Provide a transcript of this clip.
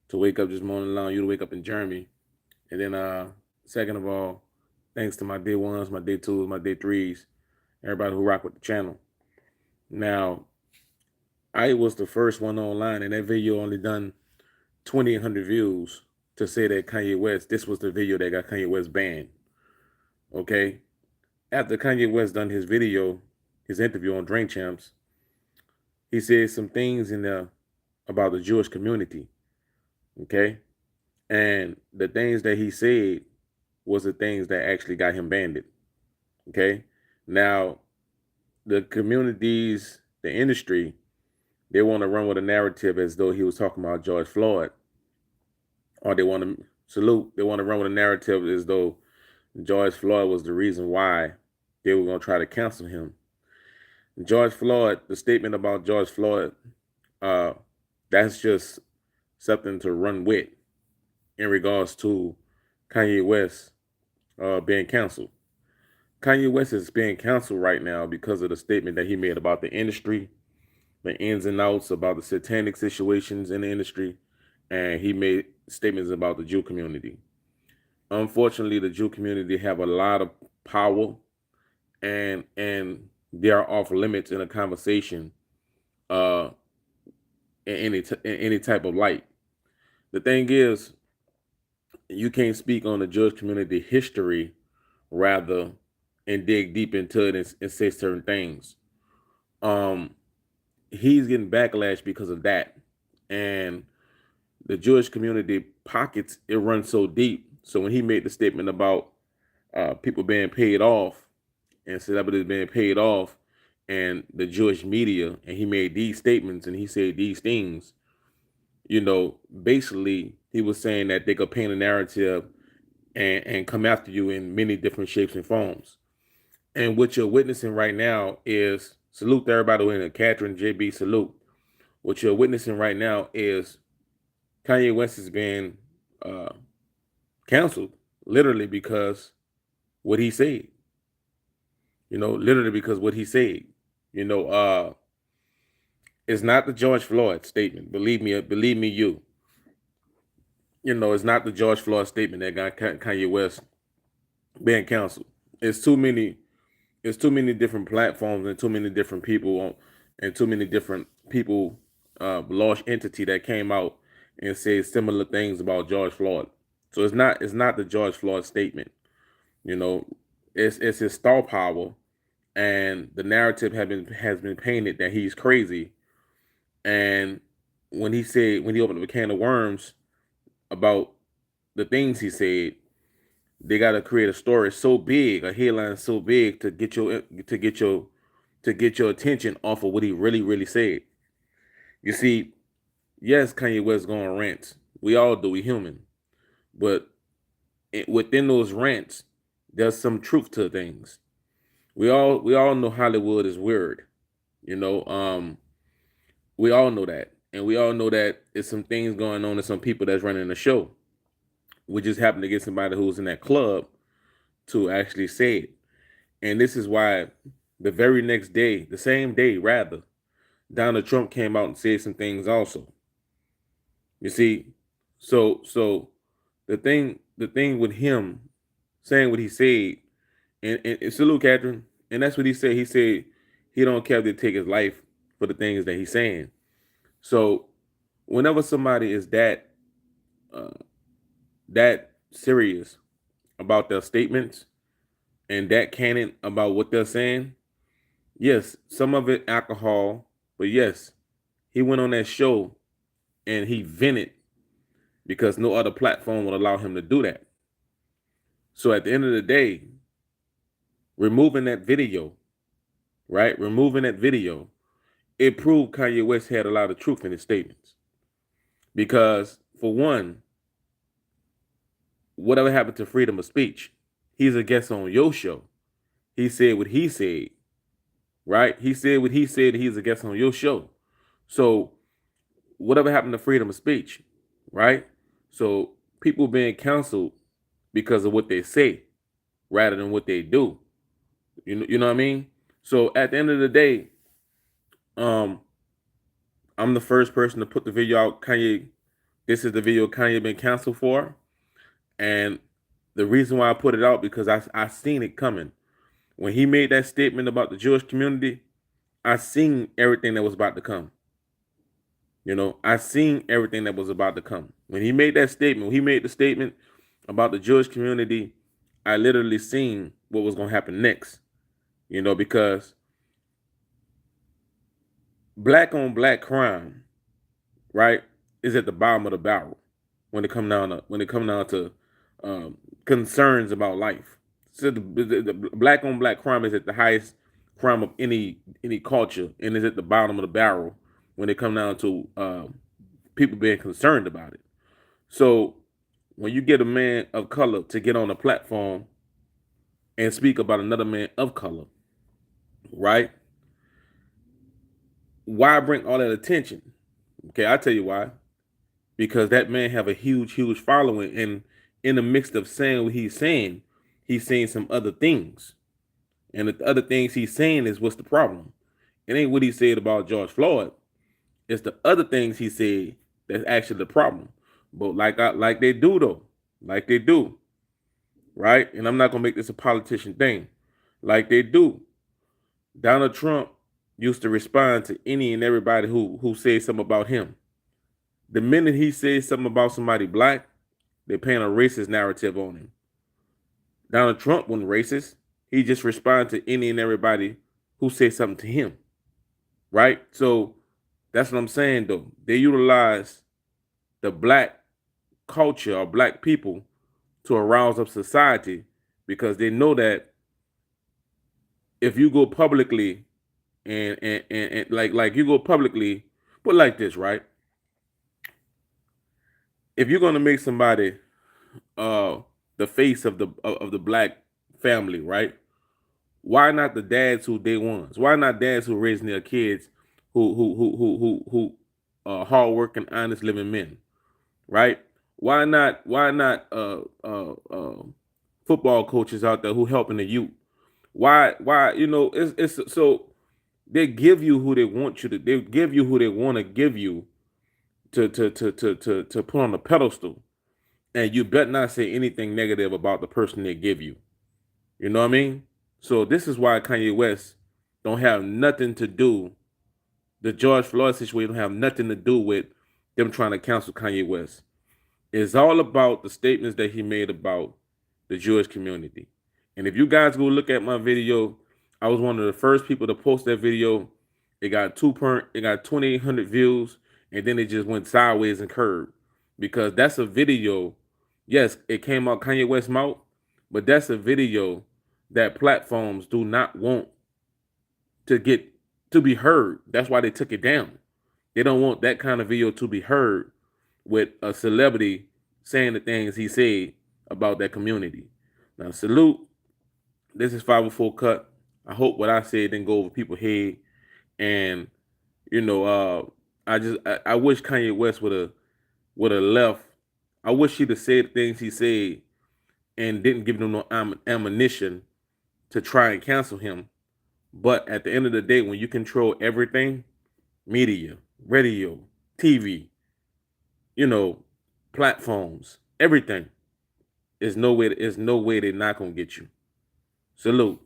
to wake up this morning, allowing you to wake up in Germany. And then second of all, thanks to my day ones, my day twos, my day threes, everybody who rock with the channel. Now, I was the first one online, and that video only done 2,800 views to say that Kanye West, this was the video that got Kanye West banned. Okay. After Kanye West done his video, his interview on Drink Champs, he said some things in there about the Jewish community. Okay. And the things that he said was the things that actually got him banned. Okay. Now, the communities, the industry, they want to run with a narrative as though he was talking about George Floyd, or they want to they want to run with a narrative as though George Floyd was the reason why they were going to try to cancel him. George Floyd, the statement about George Floyd, uh, that's just something to run with in regards to Kanye West being canceled. Kanye West is being canceled right now because of the statement that he made about the industry, the ins and outs about the satanic situations in the industry, and he made statements about the Jew community. Unfortunately, the Jew community have a lot of power, and they are off limits in a conversation, uh, in any type of light. The thing is, you can't speak on the Jewish community history, rather, and dig deep into it and say certain things. Um, he's getting backlash because of that, and the Jewish community pockets, it runs so deep. So when he made the statement about people being paid off and celebrities being paid off and the Jewish media, and he made these statements and he said these things, basically he was saying that they could paint a narrative and come after you in many different shapes and forms. And what you're witnessing right now is, salute to everybody in it, Catherine, JB, salute. What you're witnessing right now is Kanye West is being canceled literally because what he said. Literally because what he said. You know, uh, it's not the George Floyd statement. Believe me, you. It's not the George Floyd statement that got Kanye West being canceled. It's too many. It's too many different platforms and too many different people and too many different people, large entity that came out and said similar things about George Floyd. So it's not the George Floyd statement. You know, it's his star power, and the narrative has been painted that he's crazy. And when he opened up a can of worms about the things he said, they got to create a story so big, a headline so big to get your attention off of what he really said. You see, yes, Kanye West going on rants. We all do. We human, but within those rants, there's some truth to things. We all know Hollywood is weird. You know, we all know that, and we all know that it's some things going on and some people that's running the show. We just happen to get somebody who's in that club to actually say it. And this is why the very next day, the same day rather, Donald Trump came out and said some things also. You see, so the thing with him saying what he said, and salute Catherine, and that's what he said. He said he don't care if they take his life for the things that he's saying. So whenever somebody is uh, that serious about their statements and that candid about what they're saying, yes, some of it alcohol, but yes, he went on that show and he vented because no other platform would allow him to do that. So at the end of the day, removing that video, right? Removing that video, it proved Kanye West had a lot of truth in his statements. Because for one, whatever happened to freedom of speech? He's a guest on your show. He said what he said, right? He said what he said. He's a guest on your show. So whatever happened to freedom of speech, right? So people being canceled because of what they say rather than what they do. You know what I mean? So at the end of the day, um, I'm the first person to put the video out. Kanye This is the video Kanye been canceled for. And the reason why I put it out, because I seen it coming. When he made that statement about the Jewish community, I seen everything that was about to come. You know, I seen everything that was about to come. When he made that statement, when he made the statement about the Jewish community, I literally seen what was going to happen next. You know, because black on black crime, right, is at the bottom of the barrel when it come down to concerns about life. So the black on black crime is at the highest crime of any culture, and is at the bottom of the barrel when it come down to people being concerned about it. So when you get a man of color to get on a platform and speak about another man of color, right? Why bring all that attention? Okay, I'll tell you why. Because that man have a huge following, and in the midst of saying what he's saying some other things. And the other things he's saying is what's the problem. It ain't what he said about George Floyd. It's the other things he said that's actually the problem. But like they do though. Like they do. Right? And I'm not gonna make this a politician thing. Like they do. Donald Trump used to respond to any and everybody who said something about him. The minute he says something about somebody black, they're paying a racist narrative on him. Donald Trump wasn't racist. He just responded to any and everybody who said something to him. Right? So that's what I'm saying though. They utilize the black culture or black people to arouse up society, because they know that if you go publicly and like you go publicly, put like this, right? If you're gonna make somebody the face of the black family, right? Why not the dads who day ones? Why not dads who raising their kids who hardworking, honest living men, right? Why not football coaches out there who helping the youth? Why you know it's so they give you who they want you to, they give you who they want to give you to put on the pedestal, and you better not say anything negative about the person they give you. You know what I mean? So this is why Kanye West don't have nothing to do. The George Floyd situation don't have nothing to do with them trying to cancel Kanye West. It's all about the statements that he made about the Jewish community. And if you guys go look at my video, I was one of the first people to post that video. It got 2,800 views, and then it just went sideways and curved, because that's a video. Yes, it came out Kanye West's mouth, but that's a video that platforms do not want to be heard. That's why they took it down. They don't want that kind of video to be heard with a celebrity saying the things he said about that community. Now, salute. This is 504 Cut. I hope what I said didn't go over people's head. And you know, I wish Kanye West would have left. I wish he'd have said the things he said and didn't give them no ammunition to try and cancel him. But at the end of the day, when you control everything, media, radio, TV, you know, platforms, everything, is no way they're not gonna get you. Salute.